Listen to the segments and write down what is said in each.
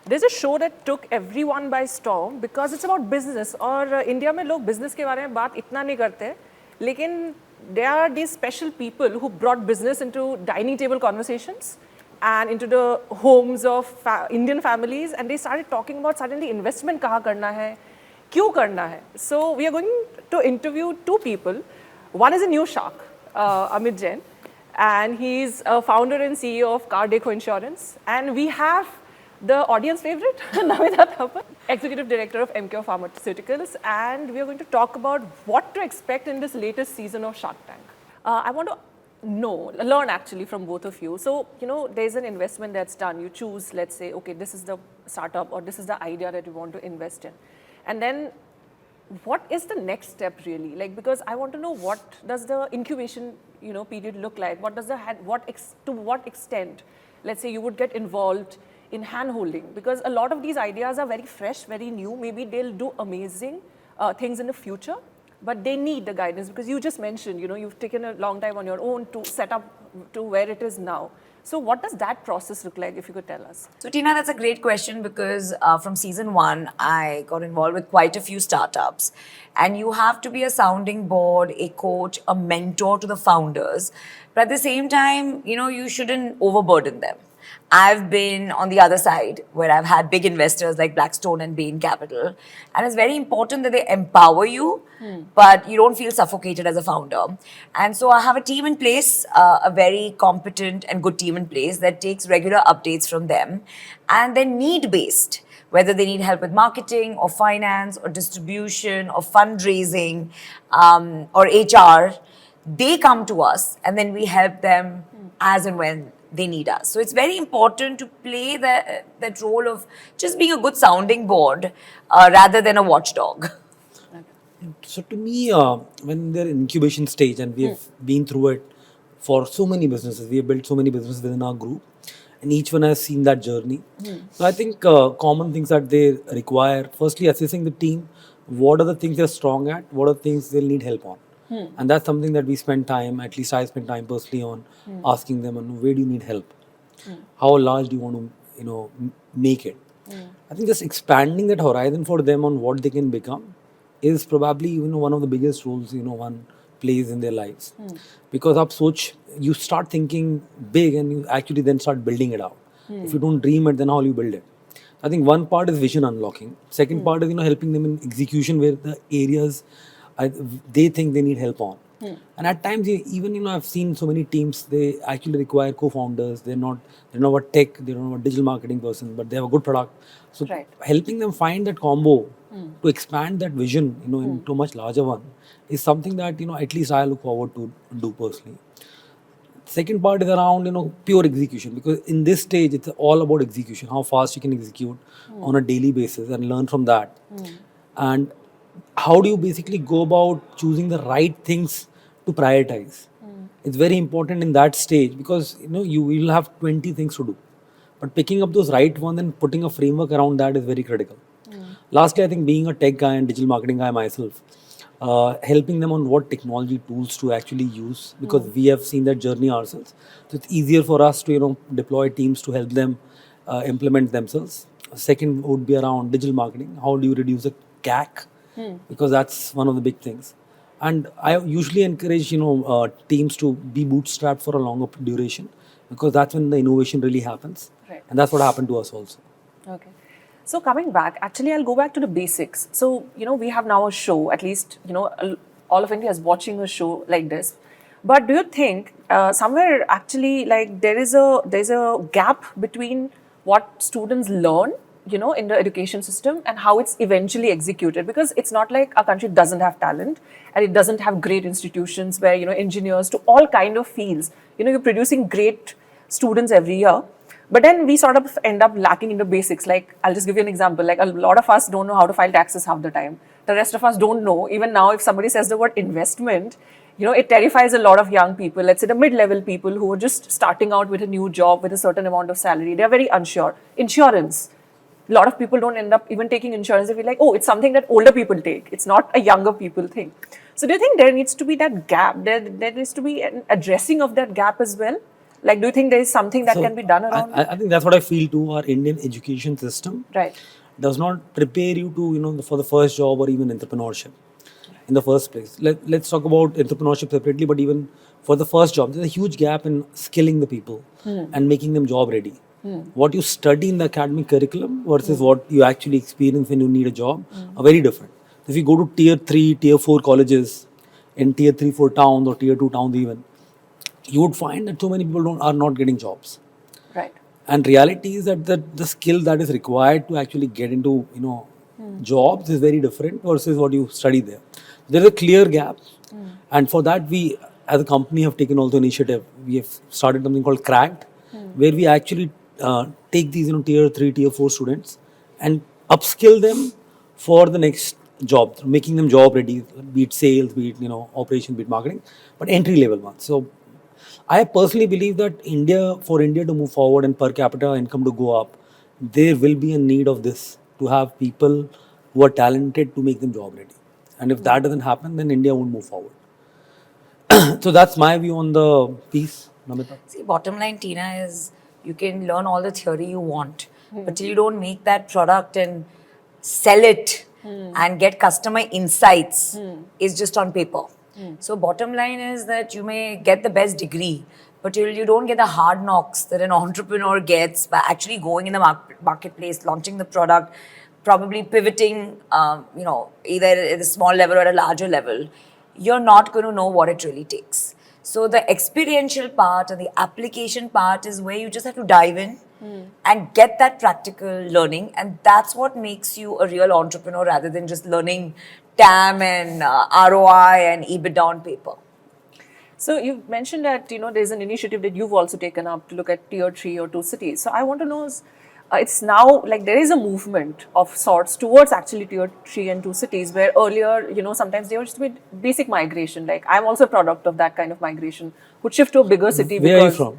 there's a show that took everyone by storm because it's about business. और India में लोग business के बारे में बात इतना नहीं करते, लेकिन there are these special people who brought business into dining table conversations and into the homes of Indian families, and they started talking about suddenly investment कहाँ करना है, क्यों करना है. So we are going to interview two people. One is a new shark, Amit Jain, and he's a founder and CEO of Car Deco Insurance, and we have the audience favorite, Namita Thapar, Executive Director of MK Pharmaceuticals, and we are going to talk about what to expect in this latest season of Shark Tank. I want to learn actually from both of you. So, there's an investment that's done. You choose, let's say, okay, this is the startup or this is the idea that you want to invest in. And then what is the next step really? Like, because I want to know what does the incubation, period look like? What does to what extent, let's say, you would get involved in hand-holding, because a lot of these ideas are very fresh, very new. Maybe they'll do amazing things in the future, but they need the guidance, because you just mentioned, you've taken a long time on your own to set up to where it is now. So what does that process look like, if you could tell us? So Tina, that's a great question, because from season 1, I got involved with quite a few startups, and you have to be a sounding board, a coach, a mentor to the founders. But at the same time, you shouldn't overburden them. I've been on the other side where I've had big investors like Blackstone and Bain Capital. And it's very important that they empower you, but you don't feel suffocated as a founder. And so I have a team in place, a very competent and good team in place that takes regular updates from them. And they're need-based, whether they need help with marketing or finance or distribution or fundraising or HR. They come to us and then we help them as and when they need us. So it's very important to play that role of just being a good sounding board rather than a watchdog. So to me, when they're in incubation stage, and we've been through it for so many businesses, we have built so many businesses within our group, and each one has seen that journey. So I think common things that they require, firstly assessing the team, what are the things they're strong at, what are the things they'll need help on. And that's something that we spend time, at least I spend time personally on asking them, where do you need help? How large do you want to, make it? I think just expanding that horizon for them on what they can become is probably, one of the biggest roles, one plays in their lives. Because you start thinking big and you actually then start building it out. If you don't dream it, then how will you build it? I think one part is vision unlocking. Second part is, helping them in execution where the areas they think they need help on. And at times, even I've seen so many teams, they actually require co-founders. They're not a tech, they're not a digital marketing person, but they have a good product. So helping them find that combo to expand that vision, into a much larger one is something that, at least I look forward to do personally. Second part is around, pure execution, because in this stage, it's all about execution, how fast you can execute on a daily basis and learn from that. And how do you basically go about choosing the right things to prioritize? It's very important in that stage, because you will have 20 things to do, but picking up those right ones and putting a framework around that is very critical. Lastly, I think being a tech guy and digital marketing guy myself, helping them on what technology tools to actually use, because we have seen that journey ourselves. So it's easier for us to deploy teams to help them implement themselves. Second would be around digital marketing. How do you reduce the CAC? Because that's one of the big things. And I usually encourage teams to be bootstrapped for a longer duration, because that's when the innovation really happens. And that's what happened to us also. Okay. So coming back, actually I'll go back to the basics. So, we have now a show, at least, all of India is watching a show like this. But do you think somewhere actually like there's a gap between what students learn, in the education system and how it's eventually executed? Because it's not like our country doesn't have talent and it doesn't have great institutions where, engineers to all kind of fields, you're producing great students every year. But then we sort of end up lacking in the basics. Like, I'll just give you an example. Like, a lot of us don't know how to file taxes half the time. The rest of us don't know. Even now, if somebody says the word investment, it terrifies a lot of young people. Let's say the mid-level people who are just starting out with a new job with a certain amount of salary. They're very unsure. Insurance. A lot of people don't end up even taking insurance. They feel like, oh, it's something that older people take. It's not a younger people thing. So do you think there needs to be that gap? There needs to be an addressing of that gap as well? Like, do you think there is something that So, can be done around it? I think that's what I feel too. Our Indian education system Right. does not prepare you to, for the first job or even entrepreneurship in the first place. Let's talk about entrepreneurship separately, but even for the first job, there's a huge gap in skilling the people and making them job ready. What you study in the academic curriculum versus what you actually experience when you need a job are very different. If you go to tier 3, tier 4 colleges in tier 3, 4 towns or tier 2 towns even, you would find that so many people are not getting jobs. Right. And reality is that the skill that is required to actually get into jobs is very different versus what you study there. There is a clear gap, and for that we as a company have taken also initiative. We have started something called Cracked, where we actually take these tier 3, tier 4 students and upskill them for the next job, making them job ready, be it sales, be it operation, be it marketing, but entry level ones. So I personally believe that for India to move forward and per capita income to go up, there will be a need of this to have people who are talented to make them job ready. And if that doesn't happen, then India won't move forward. So that's my view on the piece, Namita. See, bottom line, Tina, is you can learn all the theory you want, but till you don't make that product and sell it and get customer insights, is just on paper. So bottom line is that you may get the best degree, but till you don't get the hard knocks that an entrepreneur gets by actually going in the marketplace, launching the product, probably pivoting, either at a small level or at a larger level, you're not going to know what it really takes. So the experiential part and the application part is where you just have to dive in and get that practical learning, and that's what makes you a real entrepreneur rather than just learning TAM and ROI and EBITDA on paper. So you mentioned that there's an initiative that you've also taken up to look at tier 3 or 2 cities. So I want to know is, it's now like there is a movement of sorts towards actually tier 3 and 2 cities, where earlier sometimes they were just with basic migration. Like, I'm also a product of that kind of migration, would shift to a bigger city. Where are you from?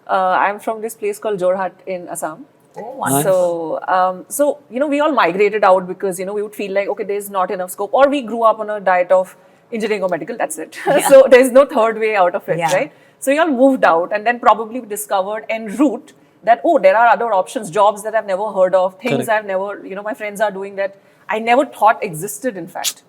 I'm from this place called Jorhat in Assam. Oh, wonderful. So we all migrated out because we would feel like, okay, there's not enough scope, or we grew up on a diet of engineering or medical, that's it. So there's no third way out of it, right? So we all moved out, and then probably discovered en route that, oh, there are other options, jobs that I've never heard of, things I've never, my friends are doing that I never thought existed, in fact,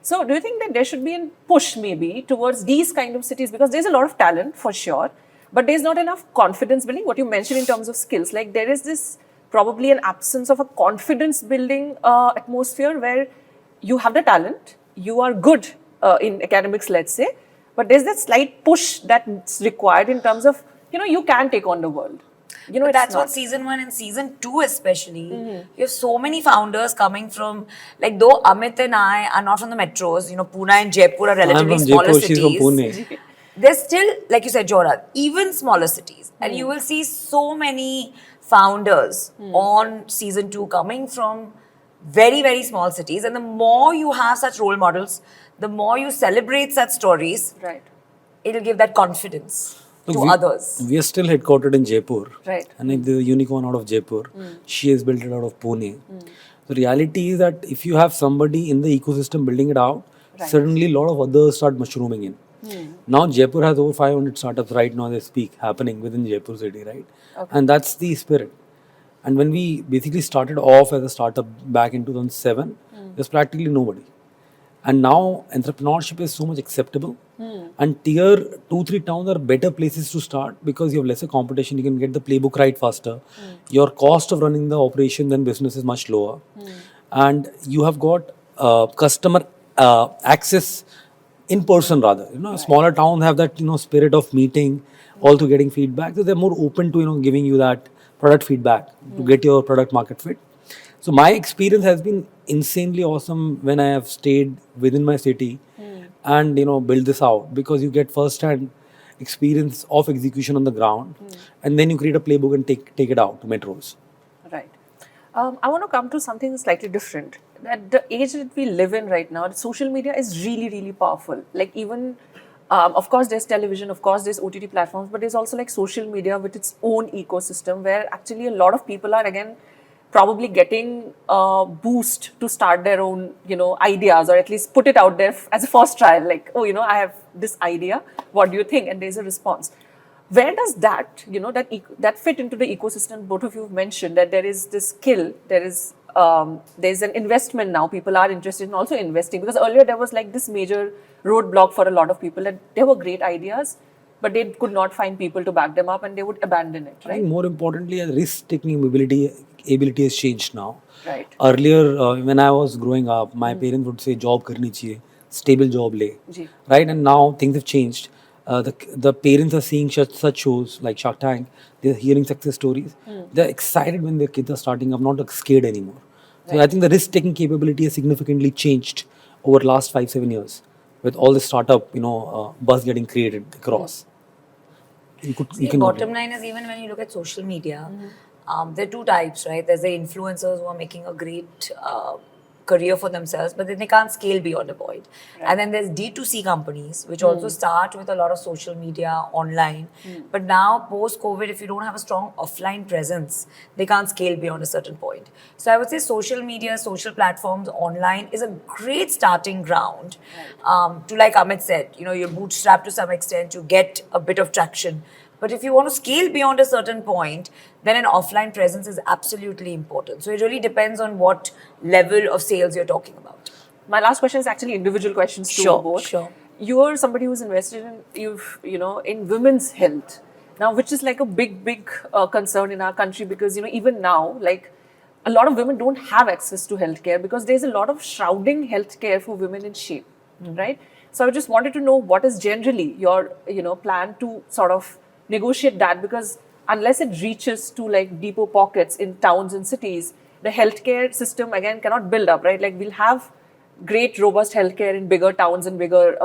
So do you think that there should be a push maybe towards these kind of cities? Because there's a lot of talent for sure, but there's not enough confidence building, what you mentioned in terms of skills. Like, there is this probably an absence of a confidence building atmosphere where you have the talent, you are good in academics, let's say, but there's that slight push that's required in terms of, you can take on the world. But that's what season 1 and season 2 especially, you have so many founders coming from, like, though Amit and I are not from the metros, Pune and Jaipur are relatively smaller Jaipur, cities. she's from Pune. There's still, like you said, Jorhat, even smaller cities. And you will see so many founders on season 2 coming from very, very small cities. And the more you have such role models, the more you celebrate such stories, right, it'll give that confidence to others. We are still headquartered in Jaipur. Right. And if the unicorn out of Jaipur, she has built it out of Pune. The reality is that if you have somebody in the ecosystem building it out, suddenly a lot of others start mushrooming in. Now Jaipur has over 500 startups right now as I speak happening within Jaipur city, right? Okay. And that's the spirit. And when we basically started off as a startup back in 2007, there's practically nobody. And now entrepreneurship is so much acceptable. And tier 2, 3 towns are better places to start because you have lesser competition. You can get the playbook right faster. Your cost of running the operation and business is much lower. And you have got customer access in person rather. Smaller towns have that spirit of meeting, also getting feedback. So they're more open to giving you that product feedback to get your product market fit. So my experience has been insanely awesome when I have stayed within my city and build this out, because you get first hand experience of execution on the ground and then you create a playbook and take it out to metros. Right. I want to come to something slightly different. At the age that we live in right now, social media is really, really powerful. Like, even of course there's television, of course there's OTT platforms, but there's also like social media with its own ecosystem where actually a lot of people are again probably getting a boost to start their own ideas, or at least put it out there as a first trial, like, oh, I have this idea, what do you think? And there's a response. Where does that, that fit into the ecosystem? Both of you have mentioned that there is this skill, there's an investment now. People are interested in also investing, because earlier there was like this major roadblock for a lot of people that there were great ideas, but they could not find people to back them up and they would abandon it, I right? think more importantly, risk-taking ability has changed now. Right. Earlier, when I was growing up, my parents would say, "Job karni chahiye, stable job le," Ji. right? And now things have changed. The parents are seeing such shows like Shark Tank. They're hearing success stories. They're excited when their kids are starting up, not scared anymore. So I think the risk-taking capability has significantly changed over the last 5-7 years with all the startup, buzz getting created across. You See, can bottom line is, even when you look at social media, there are two types, right? There's the influencers who are making a great career for themselves, but then they can't scale beyond a point. And then there's D2C companies, which also start with a lot of social media online. But now, post-COVID, if you don't have a strong offline presence, they can't scale beyond a certain point. So I would say social media, social platforms, online is a great starting ground to, like Amit said, you're bootstrapped to some extent to get a bit of traction. But if you want to scale beyond a certain point, then an offline presence is absolutely important. So it really depends on what level of sales you're talking about. My last question is actually individual questions to both. Sure. You're somebody who's invested in women's health now, which is like a big concern in our country, because even now, like, a lot of women don't have access to healthcare because there's a lot of shrouding healthcare for women in shame, right? So I just wanted to know what is generally your plan to sort of negotiate that, because unless it reaches to like deeper pockets in towns and cities, the healthcare system again cannot build up, right? Like, we'll have great robust healthcare in bigger towns and bigger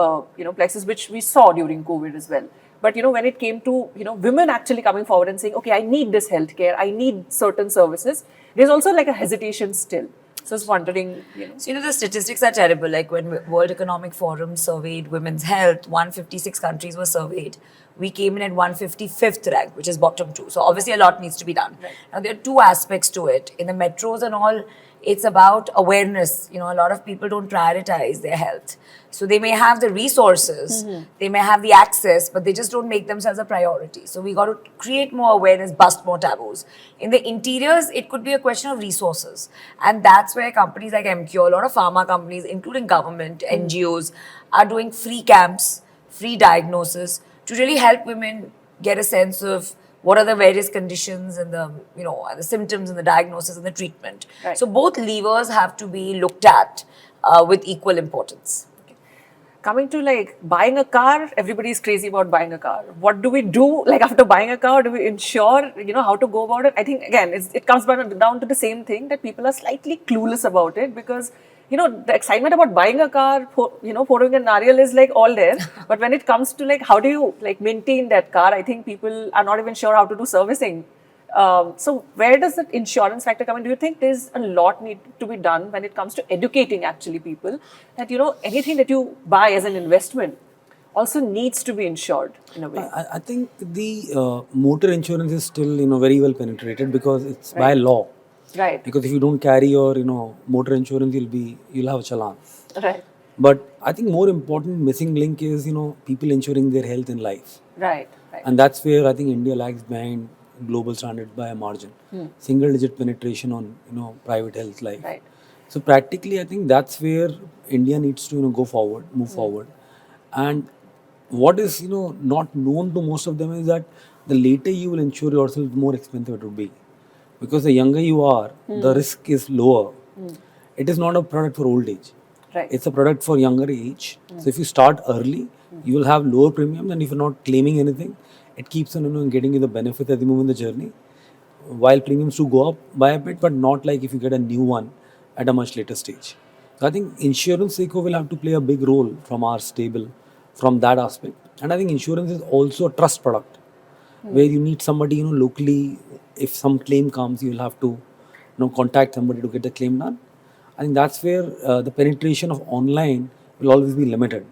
places, which we saw during COVID as well. But when it came to women actually coming forward and saying, okay, I need this healthcare, I need certain services, there's also like a hesitation still. So I was wondering, So, the statistics are terrible. Like when World Economic Forum surveyed women's health, 156 countries were surveyed. We came in at 155th rank, which is bottom 2. So obviously a lot needs to be done. Right. Now there are two aspects to it. In the metros and all, it's about awareness. A lot of people don't prioritize their health. So they may have the resources, they may have the access, but they just don't make themselves a priority. So we got to create more awareness, bust more taboos. In the interiors, it could be a question of resources. And that's where companies like MQ, a lot of pharma companies, including government, NGOs, are doing free camps, free diagnosis to really help women get a sense of what are the various conditions and the the symptoms and the diagnosis and the treatment. Right. So both levers have to be looked at with equal importance. coming to like buying a car, everybody's crazy about buying a car. What do we do? Like, after buying a car, do we insure? How to go about it? I think again, it comes down to the same thing, that people are slightly clueless about it, because the excitement about buying a car, pouring a nariyal is like all there. But when it comes to like how do you like maintain that car, I think people are not even sure how to do servicing. So where does that insurance factor come in? Do you think there's a lot need to be done when it comes to educating actually people that anything that you buy as an investment also needs to be insured in a way? I think the motor insurance is still very well penetrated because it's by law. Right. Because if you don't carry your motor insurance, you'll have a challan. Right. But I think more important missing link is people insuring their health in life. Right. Right. And that's where I think India lags behind global standards by a margin. Single digit penetration on private health life. Right. So practically I think that's where India needs to go forward, move forward. And what is not known to most of them is that the later you will insure yourself, the more expensive it would be. Because the younger you are, the risk is lower. It is not a product for old age. Right. It's a product for younger age. So if you start early, you will have lower premiums, and if you're not claiming anything, it keeps on getting you the benefit as you move in the journey. While premiums do go up by a bit, but not like if you get a new one at a much later stage. So I think insurance Seiko will have to play a big role from our stable, from that aspect. And I think insurance is also a trust product, where you need somebody locally. If some claim comes, you will have to contact somebody to get the claim done. I think that's where the penetration of online will always be limited.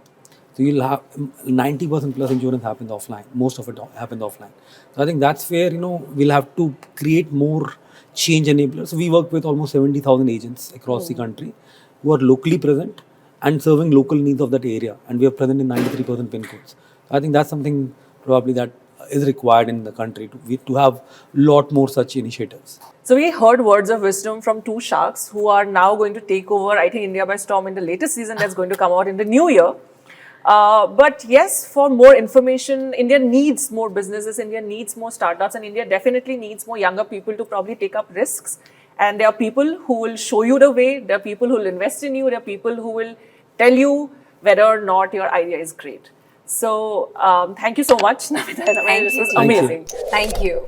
So you'll have 90% plus insurance happens offline. Most of it happens offline. So I think that's where we'll have to create more change enablers. So we work with almost 70,000 agents across the country who are locally present and serving local needs of that area. And we are present in 93% pin codes. So I think that's something probably that is required in the country to have lot more such initiatives. So we heard words of wisdom from two sharks who are now going to take over, I think, India by storm in the latest season that's going to come out in the new year. But yes, for more information, India needs more businesses, India needs more startups, and India definitely needs more younger people to probably take up risks. And there are people who will show you the way, there are people who will invest in you, there are people who will tell you whether or not your idea is great. So thank you so much, Namita. Thank This you. was Thank you. amazing. Thank you.